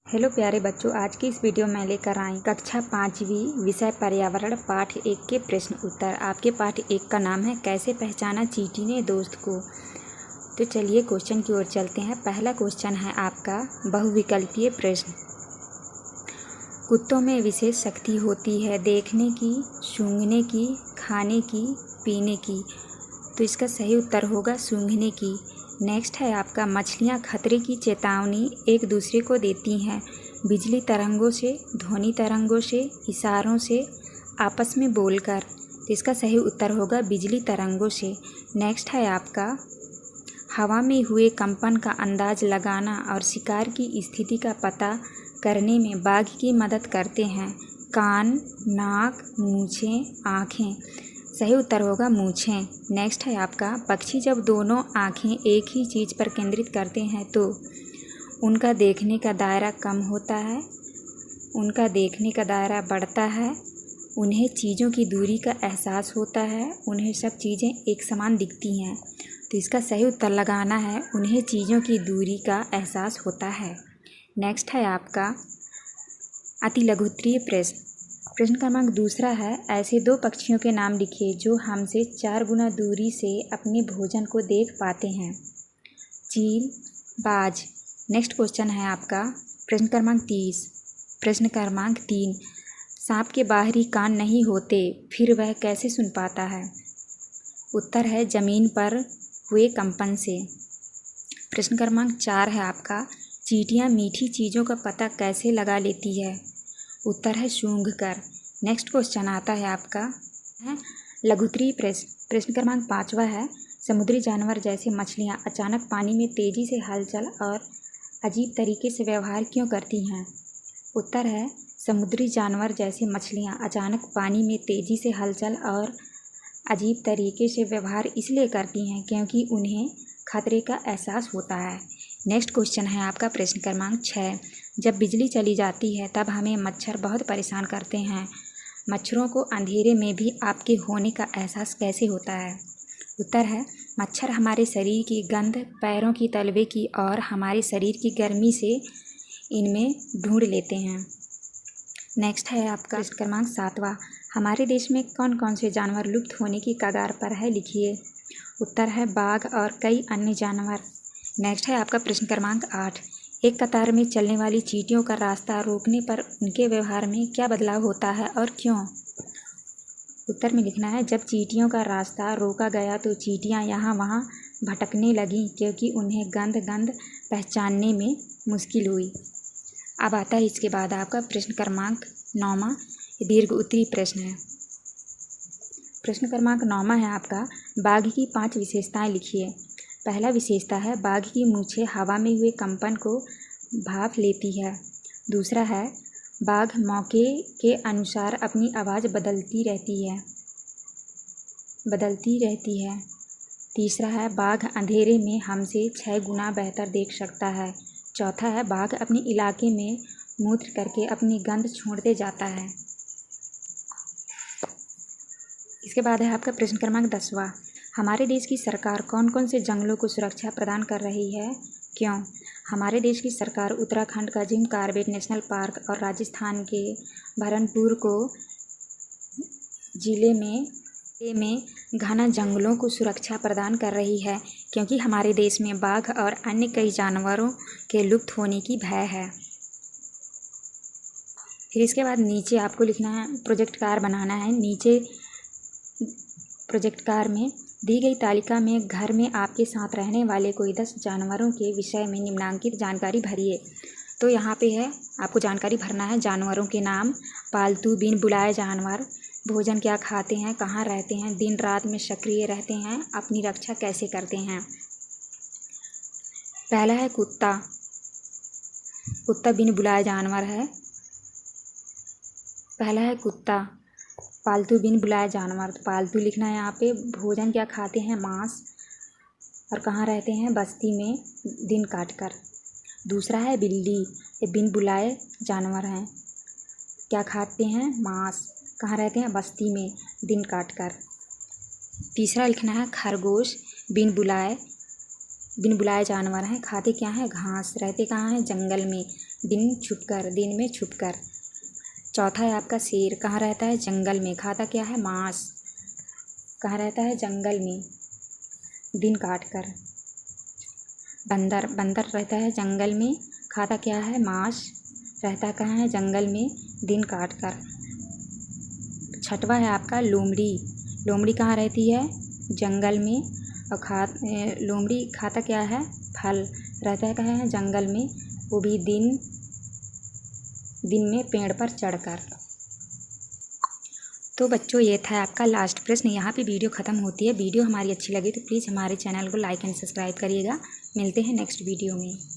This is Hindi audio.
हेलो प्यारे बच्चों, आज की इस वीडियो में लेकर आई कक्षा 5वीं विषय पर्यावरण पाठ 1 के प्रश्न उत्तर। आपके पाठ 1 का नाम है कैसे पहचाना चींटी ने दोस्त को। तो चलिए क्वेश्चन की ओर चलते हैं। पहला क्वेश्चन है आपका बहुविकल्पीय प्रश्न। कुत्तों में विशेष शक्ति होती है देखने की, सूंघने की, खाने की, पीने की। तो इसका सही उत्तर होगा सूंघने की। नेक्स्ट है आपका मछलियाँ खतरे की चेतावनी एक दूसरे को देती हैं बिजली तरंगों से, ध्वनि तरंगों से, इशारों से, आपस में बोलकर। तो इसका सही उत्तर होगा बिजली तरंगों से। नेक्स्ट है आपका हवा में हुए कंपन का अंदाज लगाना और शिकार की स्थिति का पता करने में बाघ की मदद करते हैं कान, नाक, मूंछें, आँखें। सही उत्तर होगा मूंछें। नेक्स्ट है आपका पक्षी जब दोनों आँखें एक ही चीज़ पर केंद्रित करते हैं तो उनका देखने का दायरा कम होता है, उनका देखने का दायरा बढ़ता है, उन्हें चीज़ों की दूरी का एहसास होता है, उन्हें सब चीज़ें एक समान दिखती हैं। तो इसका सही उत्तर लगाना है उन्हें चीज़ों की दूरी का एहसास होता है। नेक्स्ट है आपका अति लघुत्तरीय प्रश्न। प्रश्न क्रमांक 2 है ऐसे 2 पक्षियों के नाम लिखिए जो हमसे 4 गुना दूरी से अपने भोजन को देख पाते हैं। चील, बाज। नेक्स्ट क्वेश्चन है आपका प्रश्न क्रमांक 30। प्रश्न क्रमांक 3 सांप के बाहरी कान नहीं होते फिर वह कैसे सुन पाता है। उत्तर है जमीन पर हुए कंपन से। प्रश्न क्रमांक 4 है आपका चींटियाँ मीठी चीज़ों का पता कैसे लगा लेती है। उत्तर है सूंघ कर। नेक्स्ट क्वेश्चन आता है आपका है लघुत्तरीय प्रश्न। प्रश्न क्रमांक 5 है समुद्री जानवर जैसे मछलियाँ अचानक पानी में तेज़ी से हलचल और अजीब तरीके से व्यवहार क्यों करती हैं। उत्तर है समुद्री जानवर जैसे मछलियाँ अचानक पानी में तेज़ी से हलचल और अजीब तरीके से व्यवहार इसलिए करती हैं क्योंकि उन्हें खतरे का एहसास होता है। नेक्स्ट क्वेश्चन है आपका प्रश्न क्रमांक 6। जब बिजली चली जाती है तब हमें मच्छर बहुत परेशान करते हैं। मच्छरों को अंधेरे में भी आपके होने का एहसास कैसे होता है। उत्तर है मच्छर हमारे शरीर की गंध, पैरों की तलवे की और हमारे शरीर की गर्मी से इनमें ढूंढ लेते हैं। नेक्स्ट है आपका प्रश्न क्रमांक 7। हमारे देश में कौन कौन से जानवर लुप्त होने की कगार पर है लिखिए। उत्तर है बाघ और कई अन्य जानवर। नेक्स्ट है आपका प्रश्न क्रमांक 8। एक कतार में चलने वाली चींटियों का रास्ता रोकने पर उनके व्यवहार में क्या बदलाव होता है और क्यों। उत्तर में लिखना है जब चींटियों का रास्ता रोका गया तो चींटियां यहाँ वहाँ भटकने लगीं क्योंकि उन्हें गंध पहचानने में मुश्किल हुई। अब आता है इसके बाद आपका प्रश्न क्रमांक 9। दीर्घ उत्तरीय प्रश्न है। प्रश्न क्रमांक 9 है आपका बाघ की 5 विशेषताएं लिखिए। पहला विशेषता है बाघ की मूंछें हवा में हुए कंपन को भाप लेती है। दूसरा है बाघ मौके के अनुसार अपनी आवाज़ बदलती रहती है। तीसरा है बाघ अंधेरे में हमसे 6 गुना बेहतर देख सकता है। चौथा है बाघ अपने इलाके में मूत्र करके अपनी गंध छोड़ते जाता है। इसके बाद है आपका प्रश्न क्रमांक 10। हमारे देश की सरकार कौन कौन से जंगलों को सुरक्षा प्रदान कर रही है, क्यों। हमारे देश की सरकार उत्तराखंड का जिम कॉर्बेट नेशनल पार्क और राजस्थान के बरनपुर को जिले में घना जंगलों को सुरक्षा प्रदान कर रही है क्योंकि हमारे देश में बाघ और अन्य कई जानवरों के लुप्त होने की भय है। फिर इसके बाद नीचे आपको लिखना है प्रोजेक्ट कार्ड बनाना है। नीचे प्रोजेक्ट कार्ड में दी गई तालिका में घर में आपके साथ रहने वाले कोई 10 जानवरों के विषय में निम्नलिखित जानकारी भरिए। तो यहाँ पे है आपको जानकारी भरना है जानवरों के नाम, पालतू बिन बुलाए जानवर, भोजन क्या खाते हैं, कहाँ रहते हैं, दिन रात में सक्रिय रहते हैं, अपनी रक्षा कैसे करते हैं। पहला है कुत्ता। कुत्ता बिन बुलाए जानवर है। पहला है कुत्ता पालतू बिन बुलाए जानवर। तो पालतू लिखना है यहाँ पे। भोजन क्या खाते हैं, मांस, और कहाँ रहते हैं, बस्ती में दिन काटकर। दूसरा है बिल्ली, ये बिन बुलाए जानवर हैं, क्या खाते हैं, मांस, कहाँ रहते हैं, बस्ती में दिन काटकर। तीसरा लिखना है खरगोश, बिन बुलाए जानवर हैं, खाते क्या हैं, घास, रहते कहाँ हैं, जंगल में दिन में छुपकर। चौथा है आपका शेर, कहाँ रहता है? जंगल में। खाता क्या है? मांस। कहाँ रहता है? जंगल में, दिन काट कर। बंदर रहता है जंगल में, खाता क्या है? मांस, रहता कहाँ है? जंगल में, दिन काट कर। छठवा है आपका लोमड़ी। लोमड़ी कहाँ रहती है? जंगल में, और लोमड़ी खाता क्या है? फल, रहता है कहाँ है? जंगल में, वो भी दिन में पेड़ पर चढ़कर। तो बच्चों ये था आपका लास्ट प्रश्न। यहाँ पे वीडियो ख़त्म होती है। वीडियो हमारी अच्छी लगी तो प्लीज़ हमारे चैनल को लाइक एंड सब्सक्राइब करिएगा। मिलते हैं नेक्स्ट वीडियो में।